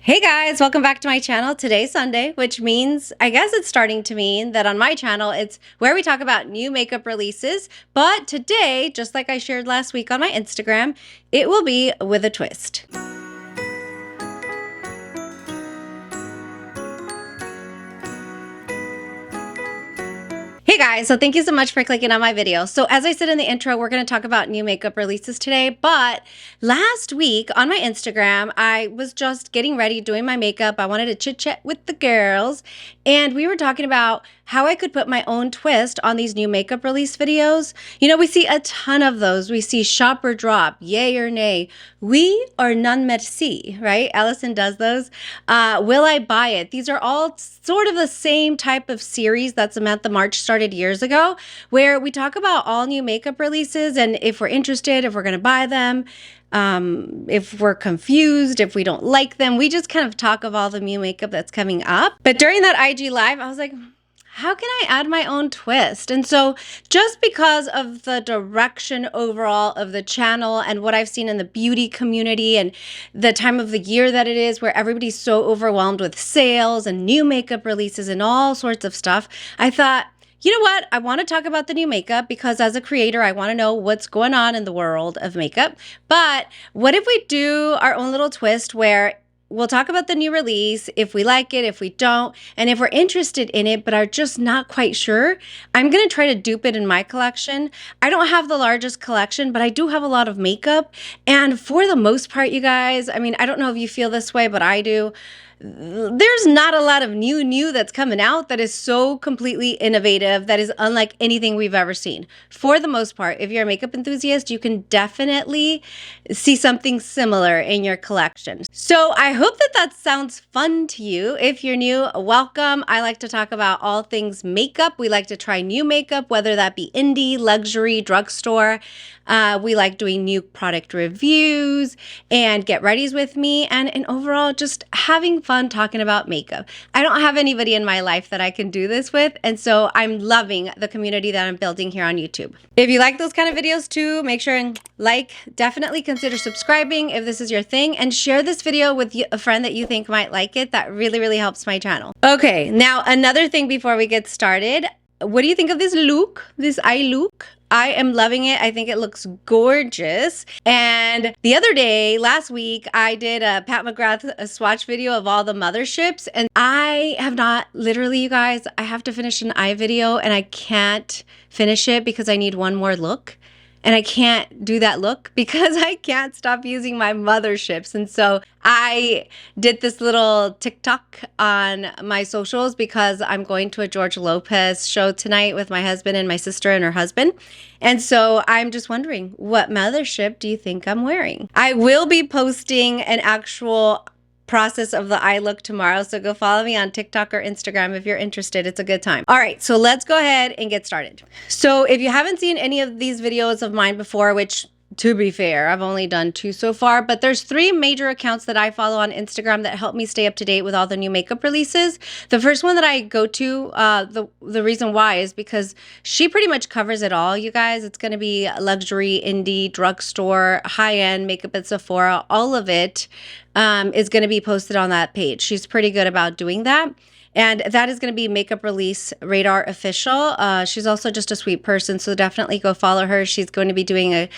Hey guys, welcome back to my channel. Today's Sunday, which means, I guess it's starting to mean that on my channel, it's where we talk about new makeup releases. But today, just like I shared last week on my Instagram, it will be with a twist. Hey guys, so thank you so much for clicking on my video. So as I said in the intro, we're going to talk about new makeup releases today, but last week on my Instagram, I was just getting ready, doing my makeup. I wanted to chit chat with the girls, and we were talking about how I could put my own twist on these new makeup release videos. You know, we see a ton of those. We see shop or drop, yay or nay, oui or non merci, right? Allison does those. Will I buy it? These are all sort of the same type of series that Samantha March started years ago, where we talk about all new makeup releases and if we're interested, if we're going to buy them, if we're confused, if we don't like them. We just kind of talk of all the new makeup that's coming up. But during that IG live, I was like, how can I add my own twist? And so just because of the direction overall of the channel and what I've seen in the beauty community and the time of the year that it is, where everybody's so overwhelmed with sales and new makeup releases and all sorts of stuff, I thought, you know what? I want to talk about the new makeup because as a creator, I want to know what's going on in the world of makeup. But what if we do our own little twist where we'll talk about the new release, if we like it, if we don't, and if we're interested in it but are just not quite sure, I'm going to try to dupe it in my collection. I don't have the largest collection, but I do have a lot of makeup. And for the most part, you guys, I mean, I don't know if you feel this way, but I do. There's not a lot of new that's coming out that is so completely innovative, that is unlike anything we've ever seen. For the most part, if you're a makeup enthusiast, you can definitely see something similar in your collection. So I hope that that sounds fun to you. If you're new, welcome. I like to talk about all things makeup. We like to try new makeup, whether that be indie, luxury, drugstore. We like doing new product reviews and get readies with me, and overall just having fun talking about makeup. I don't have anybody in my life that I can do this with, and so I'm loving the community that I'm building here on YouTube. If you like those kind of videos too, make sure and like, definitely consider subscribing if this is your thing, and share this video with a friend that you think might like it. That really helps my channel. Okay, now another thing before we get started, what do you think of this look, this eye look? I am loving it. I think it looks gorgeous. And the other day, last week, I did a Pat McGrath swatch video of all the motherships. And I have not, literally, you guys, I have to finish an eye video and I can't finish it because I need one more look. And I can't do that look because I can't stop using my motherships. And so I did this little TikTok on my socials because I'm going to a George Lopez show tonight with my husband and my sister and her husband. And so I'm just wondering, what mothership do you think I'm wearing? I will be posting an actual process of the eye look tomorrow, so go follow me on TikTok or Instagram if you're interested. It's a good time. All right, so let's go ahead and get started. So if you haven't seen any of these videos of mine before, which to be fair, I've only done 2 so far, but there's 3 major accounts that I follow on Instagram that help me stay up to date with all the new makeup releases. The first one that I go to, the reason why is because she pretty much covers it all, you guys. It's going to be luxury, indie, drugstore, high-end makeup at Sephora. All of it is going to be posted on that page. She's pretty good about doing that. And that is going to be Makeup Release Radar Official. She's also just a sweet person, so definitely go follow her. She's going to be doing a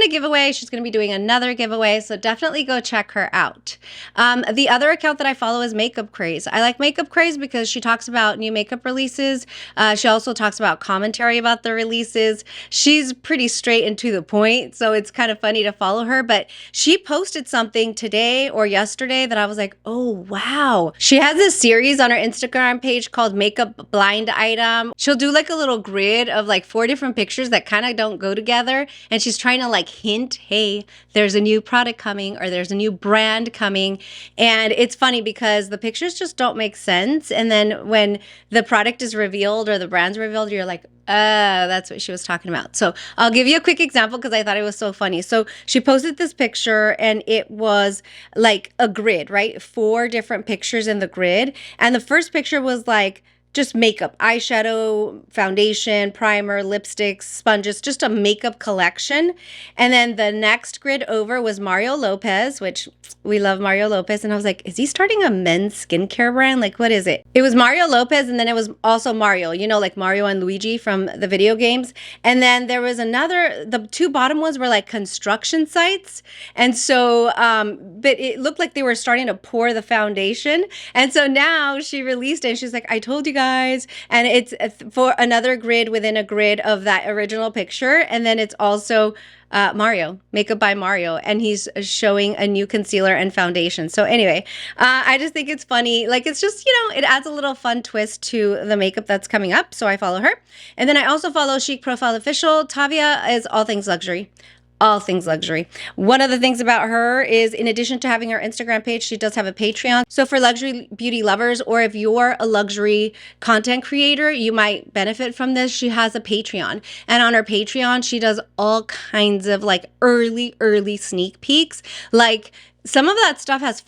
giveaway. She's going to be doing another giveaway, so definitely go check her out. The other account that I follow is Makeup Craze. I like Makeup Craze because she talks about new makeup releases. She also talks about commentary about the releases. She's pretty straight and to the point, so it's kind of funny to follow her. But she posted something today or yesterday that I was like, oh, wow. She has this series on her Instagram page called Makeup Blind Item. She'll do like a little grid of like 4 different pictures that kind of don't go together, and she's trying to like hint, hey, there's a new product coming or there's a new brand coming. And it's funny because the pictures just don't make sense, and then when the product is revealed or the brand's revealed, you're like, that's what she was talking about. So I'll give you a quick example because I thought it was so funny. So she posted this picture and it was like a grid, right? 4 different pictures in the grid. And the first picture was like just makeup, eyeshadow, foundation, primer, lipsticks, sponges, just a makeup collection. And then the next grid over was Mario Lopez, which we love Mario Lopez. And I was like, is he starting a men's skincare brand? Like, what is it? It was Mario Lopez, and then it was also Mario, you know, like Mario and Luigi from the video games. And then there was another, the two bottom ones were like construction sites. And so, but it looked like they were starting to pour the foundation. And so now she released it and she's like, I told you guys. And it's for another grid within a grid of that original picture. And then it's also Mario, Makeup by Mario, and he's showing a new concealer and foundation. So anyway, I just think it's funny. Like, it's just, you know, it adds a little fun twist to the makeup that's coming up. So I follow her. And then I also follow Chic Profile Official. Tavia is all things luxury. All things luxury. One of the things about her is, in addition to having her Instagram page, she does have a Patreon. So for luxury beauty lovers, or if you're a luxury content creator, you might benefit from this. She has a Patreon, and on her Patreon, she does all kinds of like early sneak peeks. Like, some of that stuff has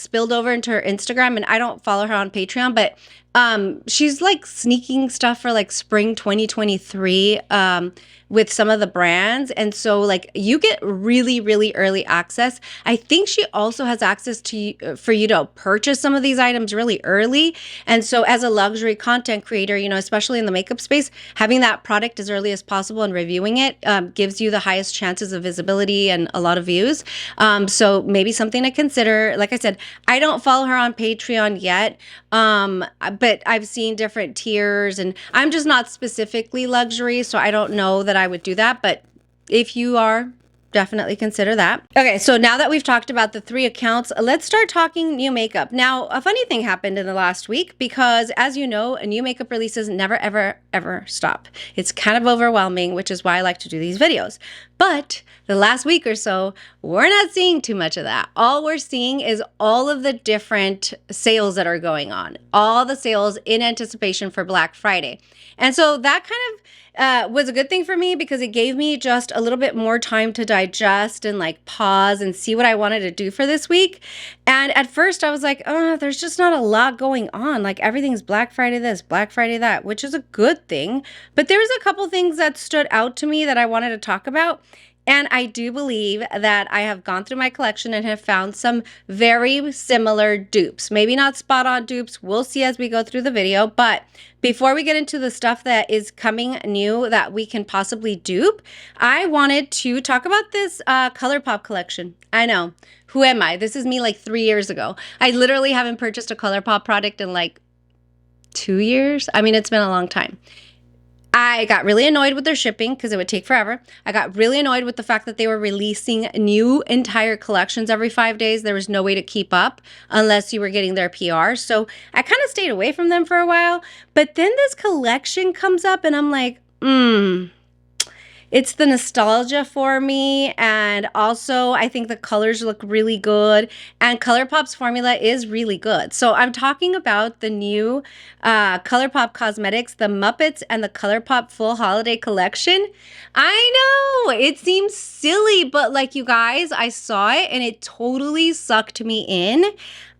spilled over into her Instagram, and I don't follow her on Patreon, but she's like sneaking stuff for like spring 2023 with some of the brands. And so like you get really early access. I think she also has access to for you to purchase some of these items really early. And so as a luxury content creator, you know, especially in the makeup space, having that product as early as possible and reviewing it gives you the highest chances of visibility and a lot of views. So maybe something to consider. Like I said, I don't follow her on Patreon yet, but I've seen different tiers, and I'm just not specifically luxury, so I don't know that I would do that. But if you are, definitely consider that. Okay, so now that we've talked about the 3 accounts, let's start talking new makeup. Now, a funny thing happened in the last week because, as you know, new makeup releases never, ever stop. It's kind of overwhelming, which is why I like to do these videos. But the last week or so, we're not seeing too much of that. All we're seeing is all of the different sales that are going on, all the sales in anticipation for Black Friday. And so that kind of was a good thing for me because it gave me just a little bit more time to digest and like pause and see what I wanted to do for this week. And at first I was like, oh, there's just not a lot going on. Like, everything's Black Friday this, Black Friday that, which is a good thing. But there was a couple things that stood out to me that I wanted to talk about. And I do believe that I have gone through my collection and have found some very similar dupes. Maybe not spot on dupes. We'll see as we go through the video. But before we get into the stuff that is coming new that we can possibly dupe, I wanted to talk about this Colourpop collection. I know. Who am I? This is me like 3 years ago. I literally haven't purchased a Colourpop product in like 2 years. I mean, it's been a long time. I got really annoyed with their shipping because it would take forever. I got really annoyed with the fact that they were releasing new entire collections every 5 days. There was no way to keep up unless you were getting their PR. So I kind of stayed away from them for a while. But then this collection comes up and I'm like, it's the nostalgia for me, and also I think the colors look really good, and Colourpop's formula is really good. So I'm talking about the new Colourpop Cosmetics, the Muppets, and the Colourpop Full Holiday Collection. I know, it seems silly, but like, you guys, I saw it and it totally sucked me in.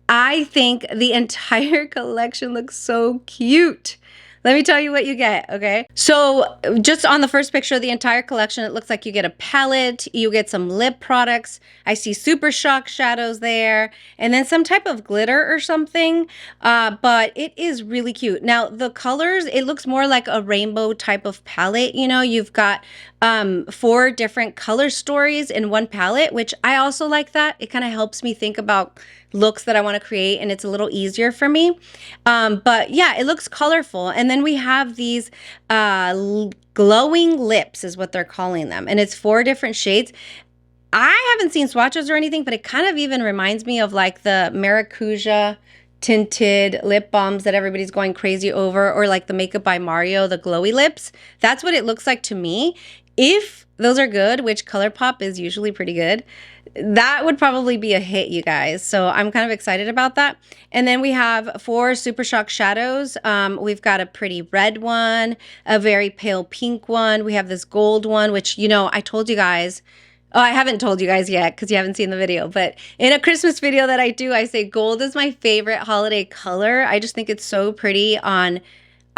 I think the entire collection looks so cute. Let me tell you what you get, okay? So just on the first picture of the entire collection, it looks like you get a palette, you get some lip products. I see Super Shock shadows there, and then some type of glitter or something, but it is really cute. Now, the colors, it looks more like a rainbow type of palette. You know, you've got 4 different color stories in one palette, which I also like that. It kind of helps me think about looks that I want to create, and it's a little easier for me. But yeah, it looks colorful. And then we have these glowing lips is what they're calling them. And it's 4 different shades. I haven't seen swatches or anything, but it kind of even reminds me of like the Maracuja tinted lip balms that everybody's going crazy over, or like the Makeup by Mario, the glowy lips. That's what it looks like to me. If those are good, which Colourpop is usually pretty good, that would probably be a hit, you guys. So I'm kind of excited about that. And then we have 4 Super Shock shadows. We've got a pretty red one, a very pale pink one. We have this gold one, which, you know, I told you guys. Oh, I haven't told you guys yet because you haven't seen the video, but in a Christmas video that I do, I say gold is my favorite holiday color. I just think it's so pretty on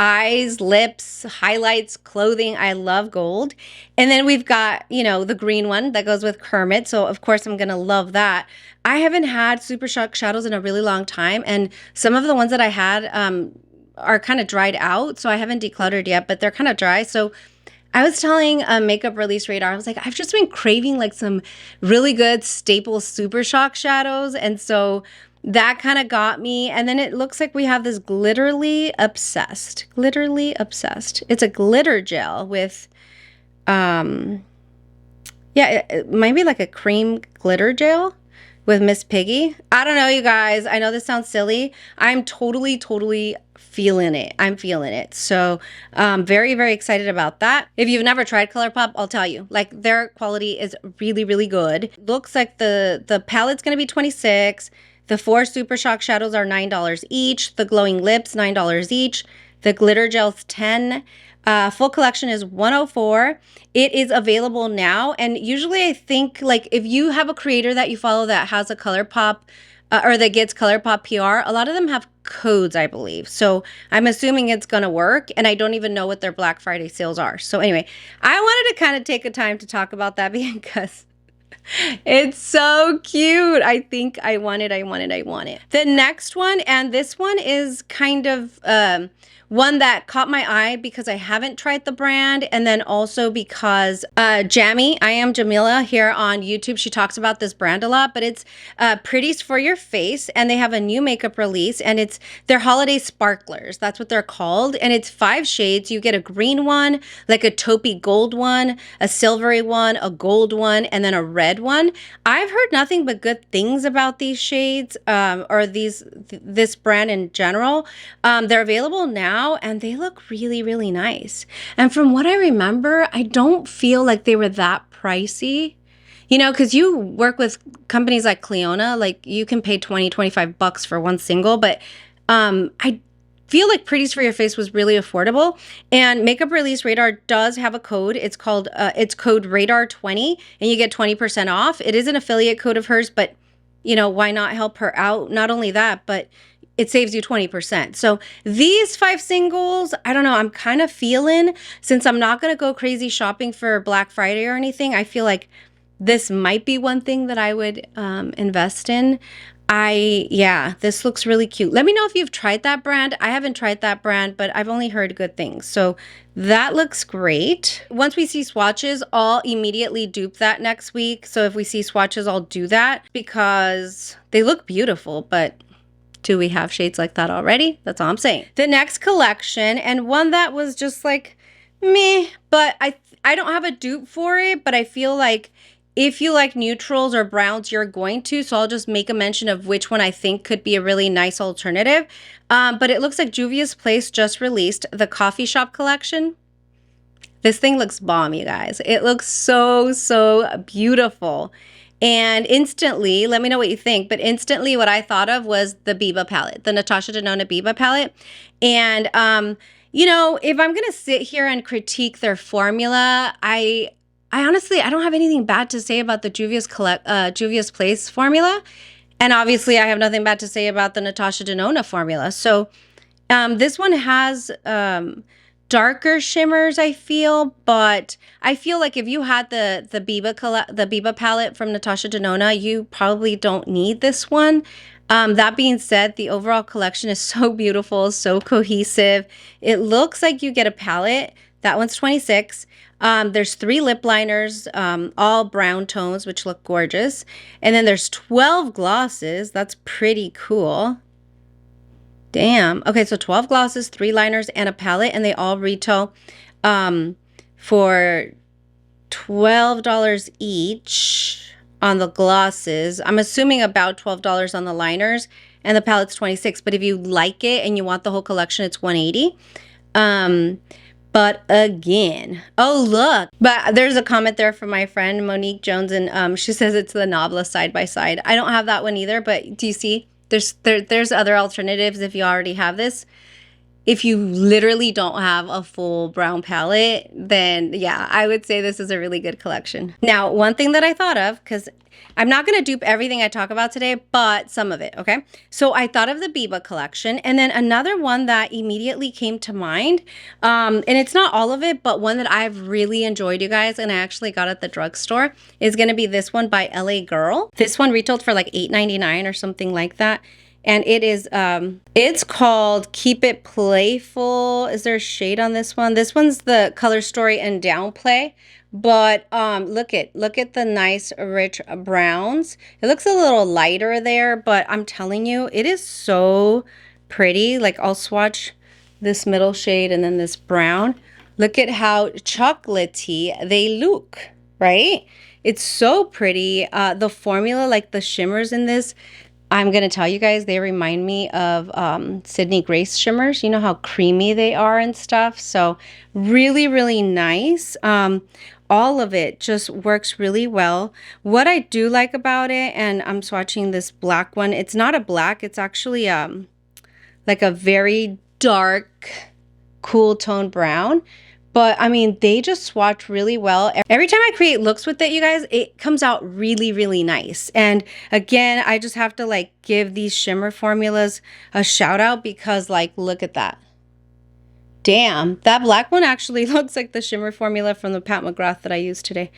eyes, lips, highlights, clothing. I love gold. And then we've got, you know, the green one that goes with Kermit. So of course I'm going to love that. I haven't had Super Shock shadows in a really long time. And some of the ones that I had are kind of dried out. So I haven't decluttered yet, but they're kind of dry. So I was telling Makeup Release Radar, I was like, I've just been craving like some really good staple Super Shock shadows. And so that kind of got me. And then it looks like we have this Glitterly Obsessed. Glitterly Obsessed. It's a glitter gel with, yeah, it might be like a cream glitter gel with Miss Piggy. I don't know, you guys. I know this sounds silly. I'm totally feeling it. I'm feeling it. So very, very excited about that. If you've never tried Colourpop, I'll tell you, like their quality is really, really good. Looks like the palette's going to be $26. The 4 Super Shock shadows are $9 each. The glowing lips, $9 each. The glitter gel's $10. Full collection is $104. It is available now. And usually I think like if you have a creator that you follow that has a Colourpop or that gets Colourpop PR, a lot of them have codes, I believe. So I'm assuming it's going to work. And I don't even know what their Black Friday sales are. So anyway, I wanted to kind of take a time to talk about that because it's so cute. I think I want it. The next one, and this one is kind of one that caught my eye because I haven't tried the brand, and then also because Jamie, I am Jamila here on YouTube, she talks about this brand a lot, but it's Pretties for your face, and they have a new makeup release, and it's their holiday sparklers. That's what they're called, and it's 5 shades. You get a green one, like a taupey gold one, a silvery one, a gold one, and then a red one. I've heard nothing but good things about these shades or this brand in general. They're available now and they look really, really nice. And from what I remember, I don't feel like they were that pricey. You know, because you work with companies like Cleona, like you can pay $20-25 for one single, but I feel like Pretties for Your Face was really affordable. And Makeup Release Radar does have a code. It's called it's code Radar20, and you get 20% off. It is an affiliate code of hers, but you know, why not help her out? Not only that, but it saves you 20%. So these 5 singles, I don't know, I'm kind of feeling, since I'm not going to go crazy shopping for Black Friday or anything, I feel like this might be one thing that I would invest in. Yeah, this looks really cute. Let me know if you've tried that brand. I haven't tried that brand, but I've only heard good things. So that looks great. Once we see swatches, I'll immediately dupe that next week. So if we see swatches, I'll do that because they look beautiful, but do we have shades like that already? That's all I'm saying. The next collection, and one that was just like meh, but I don't have a dupe for it, but I feel like if you like neutrals or browns, you're going to. So I'll just make a mention of which one I think could be a really nice alternative. But it looks like Juvias Place just released the Coffee Shop collection. This thing looks bomb, you guys. It looks so beautiful. And instantly, let me know what you think, but instantly what I thought of was the Biba palette, the Natasha Denona Biba palette. And, you know, if I'm going to sit here and critique their formula, I honestly, I don't have anything bad to say about the Juvias Place formula. And obviously, I have nothing bad to say about the Natasha Denona formula. So this one has darker shimmers, I feel, but I feel like if you had the Biba palette from Natasha Denona, you probably don't need this one. That being said, the overall collection is so beautiful, so cohesive. It looks like you get a palette. That one's $26. There's 3 lip liners, all brown tones, which look gorgeous. And then there's 12 glosses. That's pretty cool. Damn. Okay, so 12 glosses, 3 liners, and a palette, and they all retail for $12 each on the glosses. I'm assuming about $12 on the liners, and the palette's $26. But if you like it and you want the whole collection, it's $180. But again, oh look, but there's a comment there from my friend Monique Jones, and she says it's the Nabla side by side. I don't have that one either, but do you see? There's other alternatives if you already have this. if you literally don't have a full brown palette, then yeah, I would say this is a really good collection. Now, one thing that I thought of, because I'm not going to dupe everything I talk about today, but some of it, okay? So I thought of the Biba collection, and then another one that immediately came to mind, and it's not all of it, but one that I've really enjoyed, you guys, and I actually got at the drugstore, is going to be this one by LA Girl. This one retailed for like $8.99 or something like that. And it is, it's called Keep It Playful. Is there a shade on this one? This one's the Color Story and Downplay. But look at the nice rich browns. It looks a little lighter there, but I'm telling you, it is so pretty. Like, I'll swatch this middle shade and then this brown. Look at how chocolatey they look, right? It's so pretty. The formula, like the shimmers in this, I'm going to tell you guys, they remind me of Sydney Grace shimmers. You know how creamy they are and stuff. So really, really nice. All of it just works really well. What I do like about it, and I'm swatching this black one. It's not a black. It's actually like a very dark, cool tone brown. But I mean, they just swatch really well. Every time I create looks with it, you guys, it comes out really, really nice. And again, I just have to like give these shimmer formulas a shout out because like, look at that. Damn, that black one actually looks like the shimmer formula from the Pat McGrath that I used today.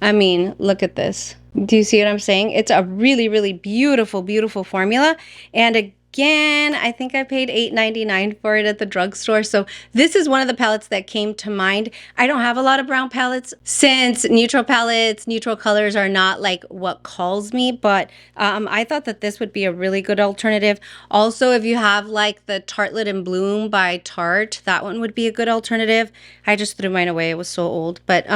I mean, look at this. Do you see what I'm saying? It's a really, really beautiful, beautiful formula. And again, I think I paid $8.99 for it at the drugstore. So this is one of the palettes that came to mind. I don't have a lot of brown palettes since neutral palettes, neutral colors are not like what calls me, but I thought that this would be a really good alternative. Also, if you have like the Tartlet and Bloom by Tarte, that one would be a good alternative. I just threw mine away. It was so old. But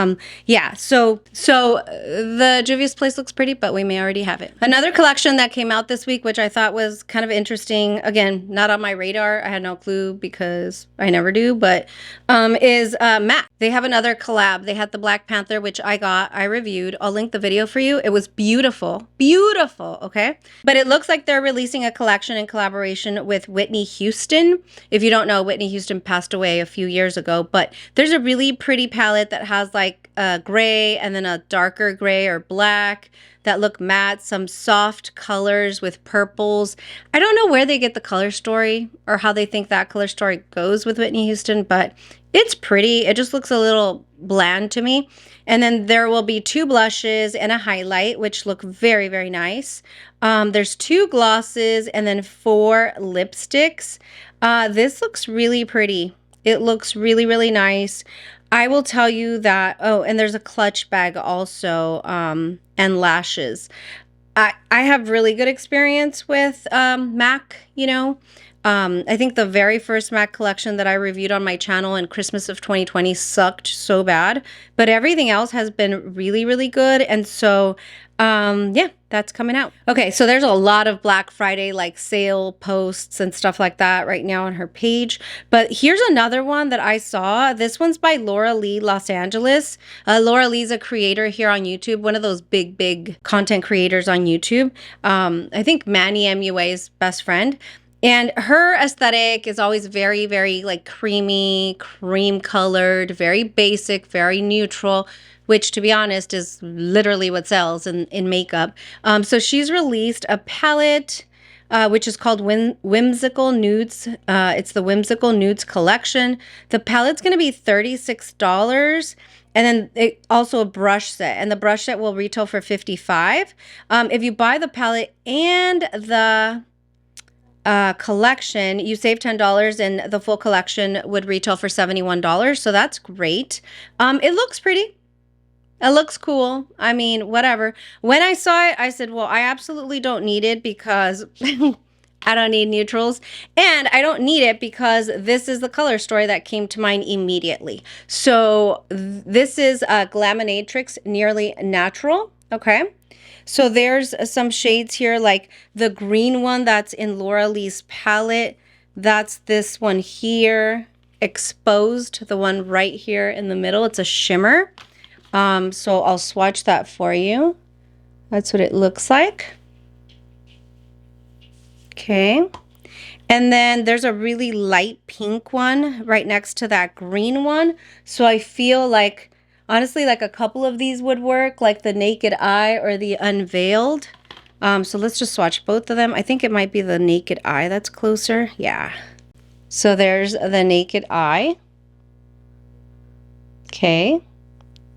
yeah, so the Juvias Place looks pretty, but we may already have it. Another collection that came out this week, which I thought was kind of interesting, again, not on my radar, I had no clue because I never do, but is MAC. They have another collab. They had the Black Panther, which I reviewed. I'll link the video for you. It was beautiful, beautiful, okay? But it looks like they're releasing a collection in collaboration with Whitney Houston. If you don't know, Whitney Houston passed away a few years ago, but there's a really pretty palette that has like a gray and then a darker gray or black that look matte, some soft colors with purples. I don't know where they get the color story or how they think that color story goes with Whitney Houston, but it's pretty. It just looks a little bland to me. And then there will be 2 blushes and a highlight, which look very, very nice. There's 2 glosses and then 4 lipsticks. This looks really pretty. It looks really, really nice. I will tell you that, oh, and there's a clutch bag also, and lashes. I have really good experience with MAC, you know. I think the very first MAC collection that I reviewed on my channel in Christmas of 2020 sucked so bad, but everything else has been really, really good. And so, yeah, that's coming out. Okay, so there's a lot of Black Friday like sale posts and stuff like that right now on her page. But here's another one that I saw. This one's by Laura Lee Los Angeles. Laura Lee's a creator here on YouTube, one of those big content creators on YouTube. I think Manny MUA's best friend. And her aesthetic is always very, very like creamy, cream colored, very basic, very neutral, which to be honest is literally what sells in makeup. So she's released a palette, which is called Whimsical Nudes. It's the Whimsical Nudes collection. The palette's going to be $36. And then also a brush set. And the brush set will retail for $55. If you buy the palette and the collection, you save $10 and the full collection would retail for $71. So that's great. It looks pretty. It looks cool. I mean, whatever. When I saw it, I said, well, I absolutely don't need it because I don't need neutrals. And I don't need it because this is the color story that came to mind immediately. So this is Glaminatrix Nearly Natural. Okay. So there's some shades here, like the green one that's in Laura Lee's palette. That's this one here, Exposed, the one right here in the middle. It's a shimmer. So I'll swatch that for you. That's what it looks like. Okay. And then there's a really light pink one right next to that green one. So I feel like, honestly, like a couple of these would work, like the Naked Eye or the Unveiled. So let's just swatch both of them. I think it might be the Naked Eye that's closer. Yeah. So there's the Naked Eye. Okay.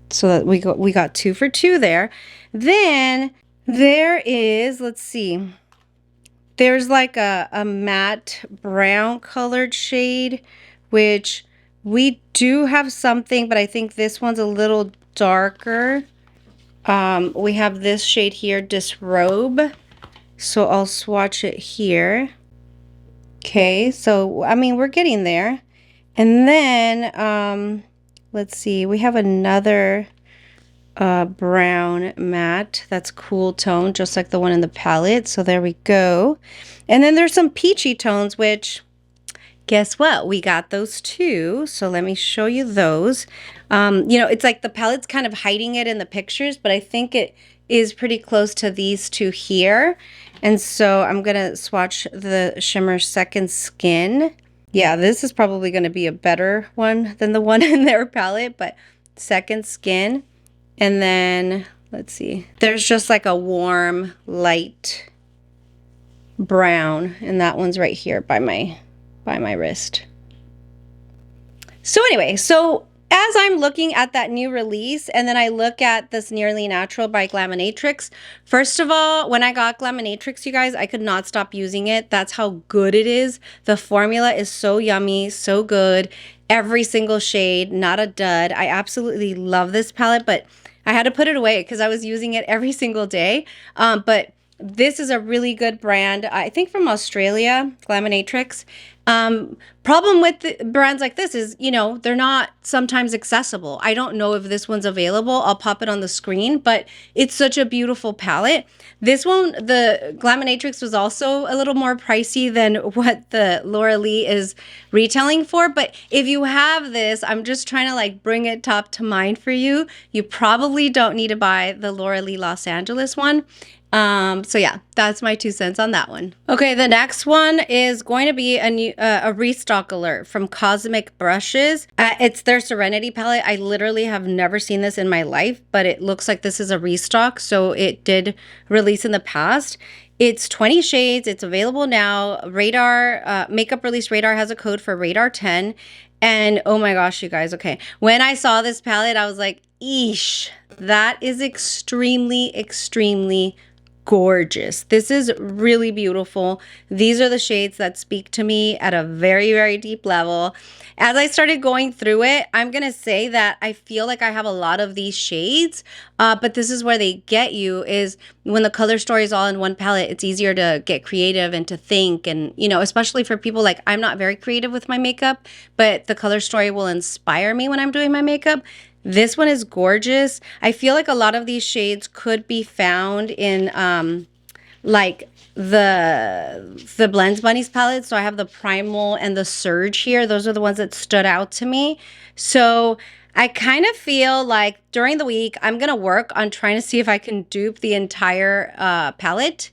So that we got 2 for 2 there. Then there is, let's see. There's like a matte brown colored shade, which we do have something, but I think this one's a little darker. We have this shade here, Disrobe. So I'll swatch it here. Okay, so I mean, we're getting there. And then, let's see, we have another brown matte that's cool tone, just like the one in the palette. So there we go. And then there's some peachy tones, which guess what, we got those too. So let me show you those. You know, it's like the palette's kind of hiding it in the pictures, but I think it is pretty close to these two here. And so I'm gonna swatch the shimmer Second Skin. Yeah, this is probably gonna be a better one than the one in their palette, but Second Skin. And then, let's see, there's just like a warm, light brown, and that one's right here by my wrist. So anyway, so as I'm looking at that new release, and then I look at this Nearly Natural by Glaminatrix, first of all, when I got Glaminatrix, you guys, I could not stop using it. That's how good it is. The formula is so yummy, so good. Every single shade, not a dud. I absolutely love this palette, but I had to put it away because I was using it every single day. But this is a really good brand, I think from Australia, Glaminatrix. Problem with the brands like this is, you know, they're not sometimes accessible. I don't know if this one's available. I'll pop it on the screen, but it's such a beautiful palette. This one, the Glaminatrix, was also a little more pricey than what the Laura Lee is retailing for. But if you have this, I'm just trying to like bring it top to mind for you. You probably don't need to buy the Laura Lee Los Angeles one. So yeah, that's my 2 cents on that one. Okay, the next one is going to be a restock alert from Cosmic Brushes. It's their Serenity palette. I literally have never seen this in my life, but it looks like this is a restock. So it did release in the past. It's 20 shades. It's available now. Radar, Makeup Release Radar has a code for Radar 10. And oh my gosh, you guys, okay. When I saw this palette, I was like, eesh, that is extremely, extremely gorgeous. This is really beautiful. These are the shades that speak to me at a very, very deep level. As I started going through it, I'm going to say that I feel like I have a lot of these shades, but this is where they get you, is when the color story is all in one palette, it's easier to get creative and to think. And, you know, especially for people like, I'm not very creative with my makeup, but the color story will inspire me when I'm doing my makeup. This one is gorgeous. I feel like a lot of these shades could be found in like the Blends Bunnies palette. So I have the Primal and the Surge here. Those are the ones that stood out to me. So I kind of feel like during the week, I'm going to work on trying to see if I can dupe the entire palette.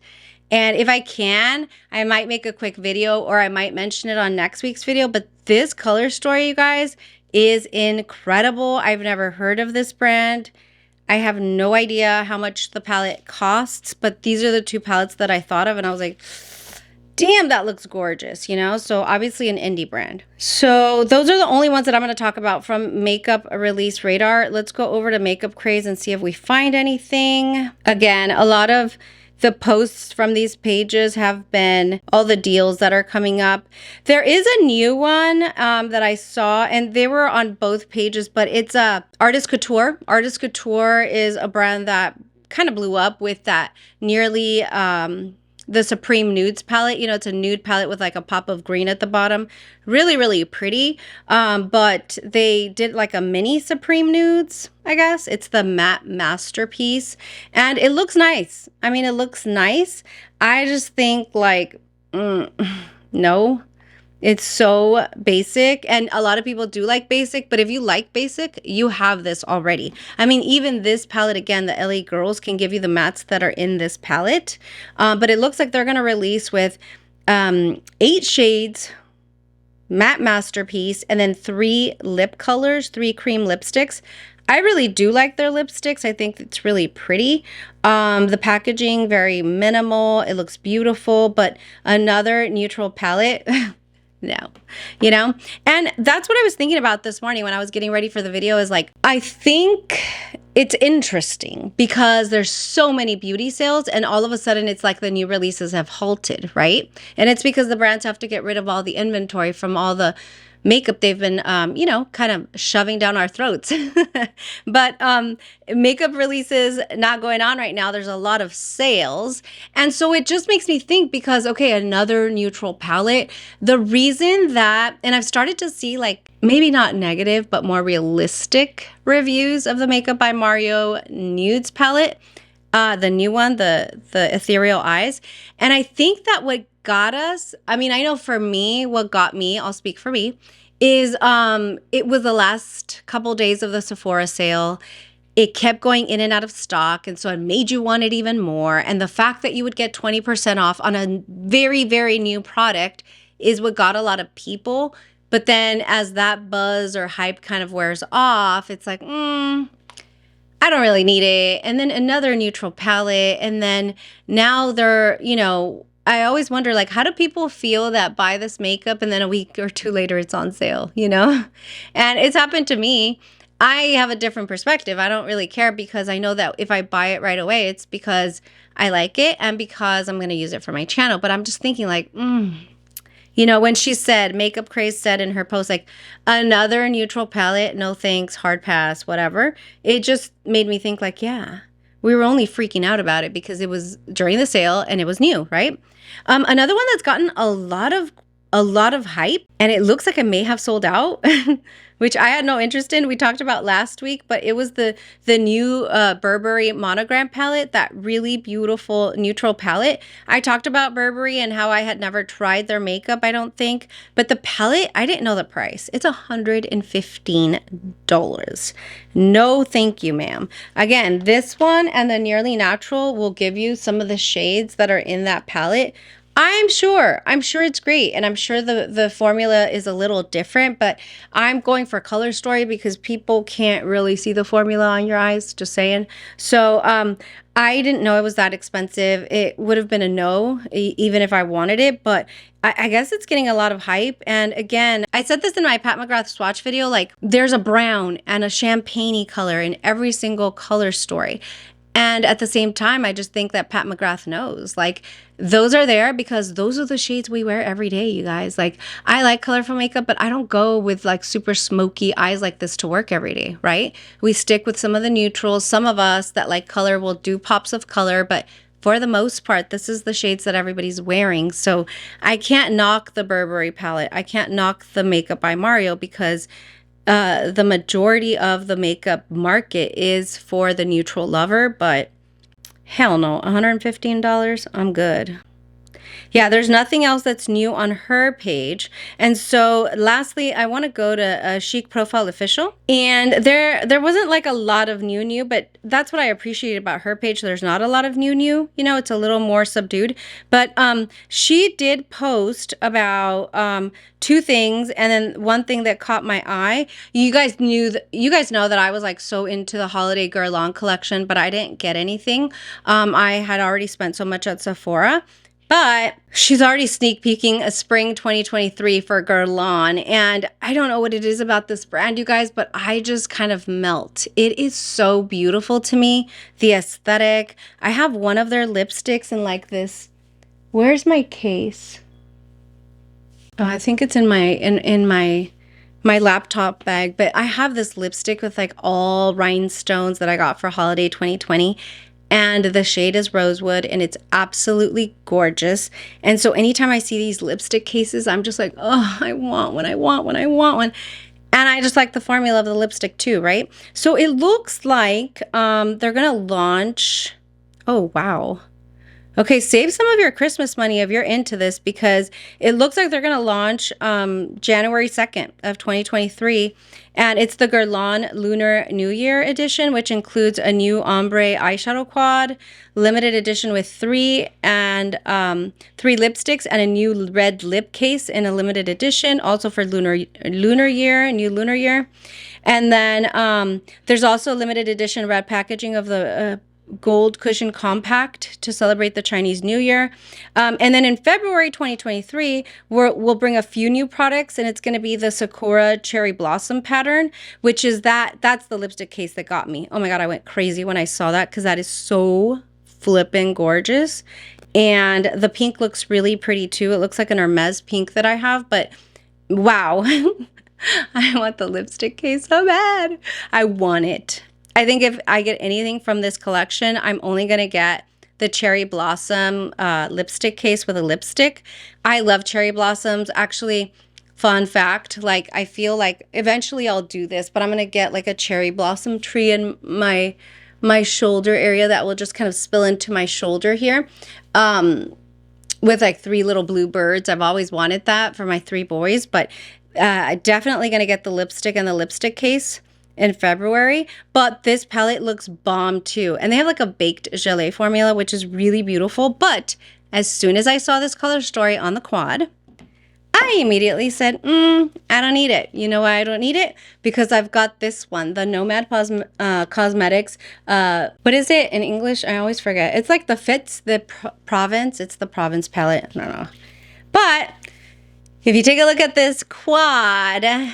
And if I can, I might make a quick video or I might mention it on next week's video. But this color story, you guys, is incredible. I've never heard of this brand. I have no idea how much the palette costs, but these are the 2 palettes that I thought of and I was like, damn, that looks gorgeous, you know? So obviously an indie brand. So those are the only ones that I'm going to talk about from Makeup Release Radar. Let's go over to Makeup Craze and see if we find anything. Again, a lot of the posts from these pages have been all the deals that are coming up. There is a new one that I saw, and they were on both pages, but it's Artist Couture. Artist Couture is a brand that kind of blew up with that Nearly the Supreme Nudes palette. You know, it's a nude palette with like a pop of green at the bottom. Really, really pretty. But they did like a mini Supreme Nudes, I guess. It's the Matte Masterpiece. And it looks nice. I mean, it looks nice. I just think like, no. It's so basic, and a lot of people do like basic, but if you like basic, you have this already. I mean, even this palette, again, the LA Girls can give you the mattes that are in this palette, but it looks like they're going to release with 8 shades, matte masterpiece, and then 3 lip colors, 3 cream lipsticks. I really do like their lipsticks. I think it's really pretty. The packaging, very minimal. It looks beautiful, but another neutral palette. No, you know? And that's what I was thinking about this morning when I was getting ready for the video, is like, I think it's interesting because there's so many beauty sales and all of a sudden it's like the new releases have halted, right? And it's because the brands have to get rid of all the inventory from all the makeup they've been, you know, kind of shoving down our throats. But makeup releases not going on right now. There's a lot of sales. And so it just makes me think, because, okay, another neutral palette. The reason that, and I've started to see like maybe not negative, but more realistic reviews of the Makeup by Mario Nudes palette. The new one, the Ethereal Eyes. And I think that what got us, I mean, I know for me, what got me, I'll speak for me, is it was the last couple days of the Sephora sale. It kept going in and out of stock, and so it made you want it even more. And the fact that you would get 20% off on a very, very new product is what got a lot of people. But then as that buzz or hype kind of wears off, it's like, I don't really need it. And then another neutral palette. And then now they're, you know, I always wonder, like, how do people feel that buy this makeup and then a week or two later it's on sale, you know? And it's happened to me. I have a different perspective. I don't really care, because I know that if I buy it right away, it's because I like it and because I'm going to use it for my channel. But I'm just thinking like, you know, when she said, Makeup Craze said in her post, like, another neutral palette, no thanks, hard pass, whatever. It just made me think like, yeah, we were only freaking out about it because it was during the sale and it was new, right? Another one that's gotten a lot of hype, and it looks like it may have sold out, which I had no interest in. We talked about last week, but it was the new Burberry Monogram palette, that really beautiful neutral palette. I talked about Burberry and how I had never tried their makeup, I don't think, but the palette, I didn't know the price. It's $115. No, thank you, ma'am. Again, this one and the Nearly Natural will give you some of the shades that are in that palette. I'm sure it's great, and I'm sure the formula is a little different, but I'm going for Color Story because people can't really see the formula on your eyes, just saying. So I didn't know it was that expensive. It would have been a no, even if I wanted it, but I guess it's getting a lot of hype. And again, I said this in my Pat McGrath swatch video, like, there's a brown and a champagne-y color in every single Color Story. And at the same time, I just think that Pat McGrath knows, like, those are there because those are the shades we wear every day, you guys. Like, I like colorful makeup, but I don't go with like super smoky eyes like this to work every day, right? We stick with some of the neutrals. Some of us that like color will do pops of color, but for the most part, this is the shades that everybody's wearing. So I can't knock the Burberry palette. I can't knock the Makeup by Mario because the majority of the makeup market is for the neutral lover, but hell no, $115, I'm good. Yeah, there's nothing else that's new on her page. And so lastly, I want to go to Chic Profile Official. And there wasn't like a lot of new, but that's what I appreciate about her page. There's not a lot of new, you know, it's a little more subdued. But she did post about 2 things, and then one thing that caught my eye. You guys know that I was like so into the holiday GUERLAIN collection, but I didn't get anything. I had already spent so much at Sephora. But she's already sneak peeking a spring 2023 for GUERLAIN. And I don't know what it is about this brand, you guys, but I just kind of melt. It is so beautiful to me, the aesthetic. I have one of their lipsticks in like this. Where's my case? Oh, I think it's in my laptop bag. But I have this lipstick with like all rhinestones that I got for holiday 2020. And the shade is Rosewood, and it's absolutely gorgeous. And so anytime I see these lipstick cases, I'm just like, oh, I want one, I want one, I want one. And I just like the formula of the lipstick too, right? So it looks like they're going to launch, oh, wow. Okay, save some of your Christmas money if you're into this, because it looks like they're going to launch January 2nd of 2023. And it's the Guerlain Lunar New Year edition, which includes a new ombre eyeshadow quad, limited edition with three lipsticks, and a new red lip case in a limited edition, also for new lunar year. And then there's also a limited edition red packaging of the gold cushion compact to celebrate the Chinese New Year. And then in February 2023, we'll bring a few new products, and it's going to be the Sakura Cherry Blossom pattern, which is that's the lipstick case that got me. Oh my God, I went crazy when I saw that, because that is so flippin' gorgeous. And the pink looks really pretty too. It looks like an Hermes pink that I have, but wow. I want the lipstick case so bad. I want it. I think if I get anything from this collection, I'm only going to get the Cherry Blossom lipstick case with a lipstick. I love cherry blossoms. Actually, fun fact, like I feel like eventually I'll do this, but I'm going to get like a cherry blossom tree in my shoulder area that will just kind of spill into my shoulder here. With like 3 little blue birds. I've always wanted that for my 3 boys, but definitely going to get the lipstick and the lipstick case in February. But this palette looks bomb too. And they have like a baked gelée formula, which is really beautiful. But as soon as I saw this color story on the quad, I immediately said, I don't need it. You know why I don't need it? Because I've got this one, the Nomad Cosmetics. What is it in English? I always forget. It's like the Fits, the Province. It's the Province palette. I don't know. But if you take a look at this quad, I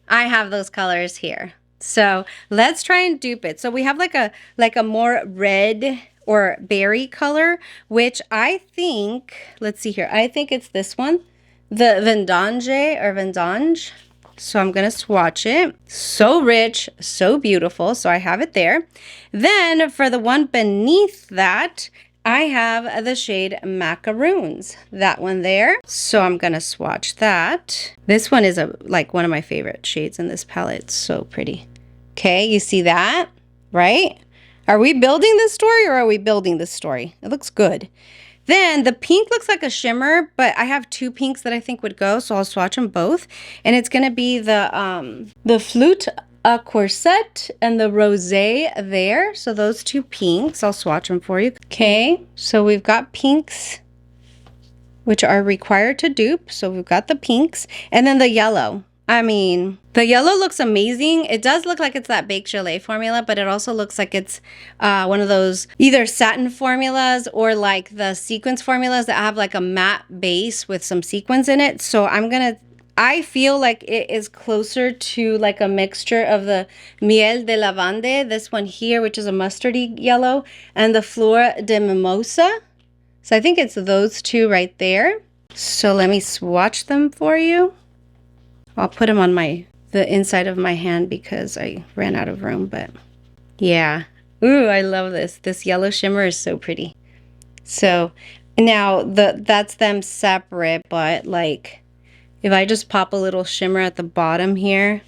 have those colors here. So let's try and dupe it. So we have like a more red or berry color, which I think, let's see here. I think it's this one, the Vendange. So I'm going to swatch it. So rich, so beautiful. So I have it there. Then for the one beneath that, I have the shade Macaroons, that one there. So I'm going to swatch that. This one is like one of my favorite shades in this palette. It's so pretty. Okay, you see that, right? Are we building this story or are we building this story? It looks good. Then the pink looks like a shimmer, but I have 2 pinks that I think would go, so I'll swatch them both. And it's going to be the Flute a Corset and the Rosé there. So those 2 pinks, I'll swatch them for you. Okay, so we've got pinks, which are required to dupe. So we've got the pinks, and then the yellow. I mean, the yellow looks amazing. It does look like it's that baked gelée formula, but it also looks like it's one of those either satin formulas or like the sequins formulas that have like a matte base with some sequins in it. So I feel like it is closer to like a mixture of the Miel de Lavande, this one here, which is a mustardy yellow, and the Flor de Mimosa. So I think it's those 2 right there. So let me swatch them for you. I'll put them on the inside of my hand because I ran out of room, but yeah. Ooh, I love this. This yellow shimmer is so pretty. So now that's them separate, but like if I just pop a little shimmer at the bottom here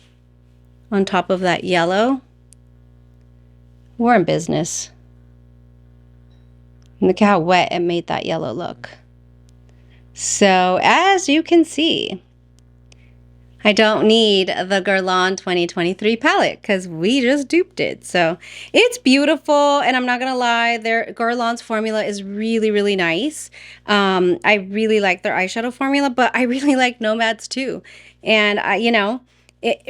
on top of that yellow, we're in business. Look how wet it made that yellow look. So as you can see, I don't need the Guerlain 2023 palette because we just duped it. So it's beautiful, and I'm not gonna lie, Guerlain's formula is really, really nice. I really like their eyeshadow formula, but I really like Nomad's too. And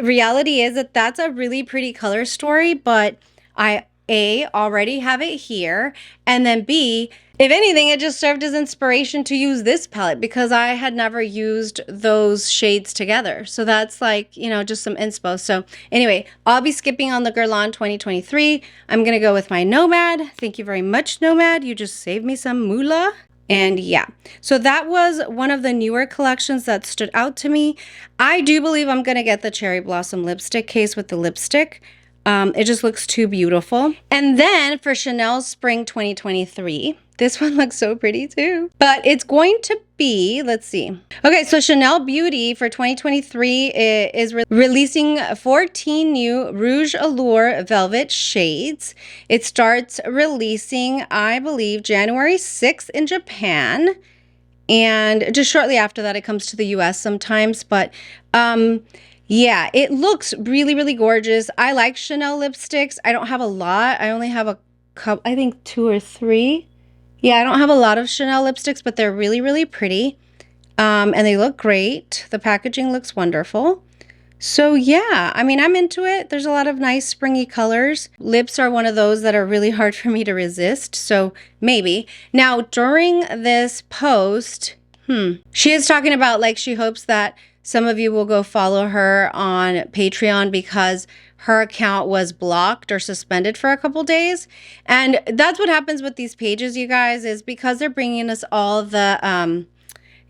reality is that that's a really pretty color story, but I already have it here, and then B, if anything, it just served as inspiration to use this palette because I had never used those shades together. So that's like, just some inspo. So anyway, I'll be skipping on the Guerlain 2023. I'm going to go with my Nomad. Thank you very much, Nomad. You just saved me some moolah. And yeah, so that was one of the newer collections that stood out to me. I do believe I'm going to get the Cherry Blossom lipstick case with the lipstick. It just looks too beautiful. And then for Chanel Spring 2023, this one looks so pretty too. But it's going to be, let's see. Okay, so Chanel Beauty for 2023 is releasing 14 new Rouge Allure Velvet shades. It starts releasing, I believe, January 6th in Japan. And just shortly after that, it comes to the US sometimes. But yeah, it looks really, really gorgeous. I like Chanel lipsticks. I don't have a lot. I only have a couple, I think 2 or 3. Yeah, I don't have a lot of Chanel lipsticks, but they're really, really pretty. And they look great. The packaging looks wonderful. So yeah, I mean, I'm into it. There's a lot of nice springy colors. Lips are one of those that are really hard for me to resist. So maybe. Now, during this post, she is talking about like she hopes that some of you will go follow her on Patreon because her account was blocked or suspended for a couple days. And that's what happens with these pages, you guys, is because they're bringing us all the,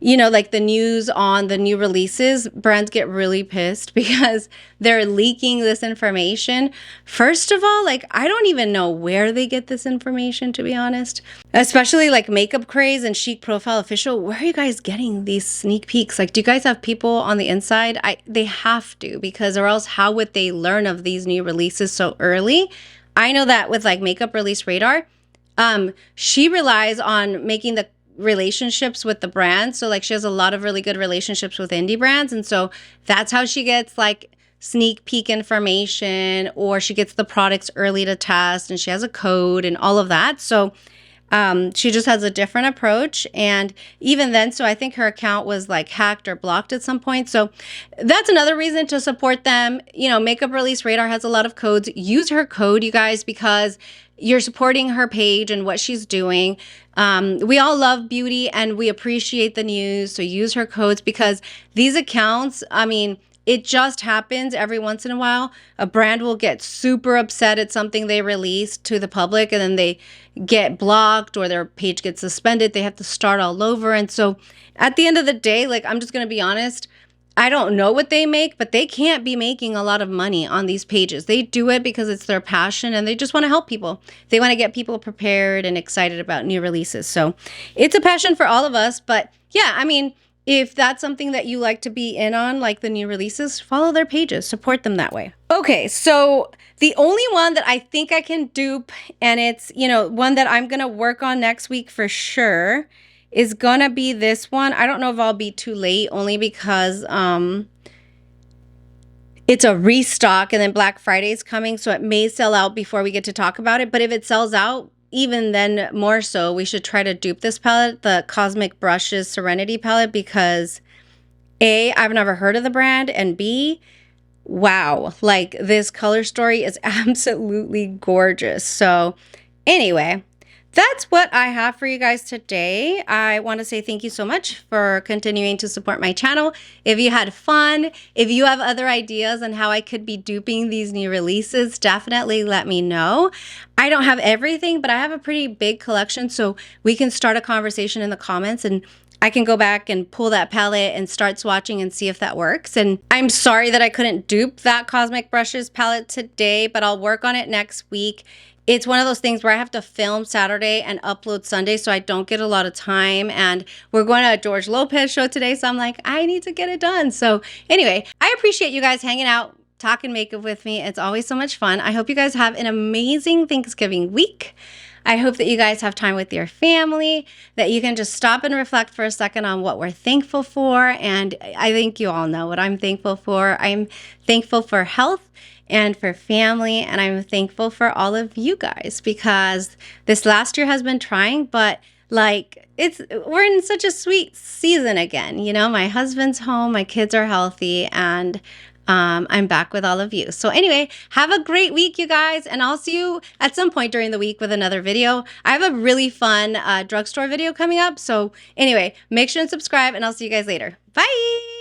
you know, like the news on the new releases, brands get really pissed because they're leaking this information. First of all, like, I don't even know where they get this information, to be honest. Especially like Makeup Craze and Chic Profile Official. Where are you guys getting these sneak peeks? Like, do you guys have people on the inside? They have to, because or else how would they learn of these new releases so early? I know that with like Makeup Release Radar, she relies on making the relationships with the brands. So like she has a lot of really good relationships with indie brands. And so that's how she gets like sneak peek information, or she gets the products early to test and she has a code and all of that. So she just has a different approach. And even then, so I think her account was like hacked or blocked at some point. So that's another reason to support them. You know, Makeup Release Radar has a lot of codes. Use her code, you guys, because you're supporting her page and what she's doing. We all love beauty and we appreciate the news. So use her codes, because these accounts, I mean, it just happens every once in a while. A brand will get super upset at something they released to the public, and then they get blocked or their page gets suspended. They have to start all over. And so at the end of the day, like, I'm just going to be honest, I don't know what they make, but they can't be making a lot of money on these pages. They do it because it's their passion and they just want to help people. They want to get people prepared and excited about new releases. So it's a passion for all of us. But yeah, I mean, if that's something that you like to be in on, like the new releases, follow their pages, support them that way. Okay, so the only one that I think I can dupe, and it's, you know, one that I'm going to work on next week for sure, is going to be this one. I don't know if I'll be too late, only because it's a restock and then Black Friday is coming, so it may sell out before we get to talk about it. But if it sells out, even then more so, we should try to dupe this palette, the Cosmic Brushes Serenity palette, because A, I've never heard of the brand, and B, wow, like this color story is absolutely gorgeous. So anyway, that's what I have for you guys today. I want to say thank you so much for continuing to support my channel. If you had fun, if you have other ideas on how I could be duping these new releases, definitely let me know. I don't have everything, but I have a pretty big collection, so we can start a conversation in the comments and I can go back and pull that palette and start swatching and see if that works. And I'm sorry that I couldn't dupe that Cosmic Brushes palette today, but I'll work on it next week. It's one of those things where I have to film Saturday and upload Sunday, so I don't get a lot of time. And we're going to a George Lopez show today, so I'm like, I need to get it done. So anyway, I appreciate you guys hanging out, talking makeup with me. It's always so much fun. I hope you guys have an amazing Thanksgiving week. I hope that you guys have time with your family, that you can just stop and reflect for a second on what we're thankful for. And I think you all know what I'm thankful for. I'm thankful for health and for family, and I'm thankful for all of you guys, because this last year has been trying, but like we're in such a sweet season again. You know, my husband's home, my kids are healthy, and I'm back with all of you. So anyway, have a great week, you guys, and I'll see you at some point during the week with another video. I have a really fun drugstore video coming up. So anyway, make sure and subscribe, and I'll see you guys later. Bye.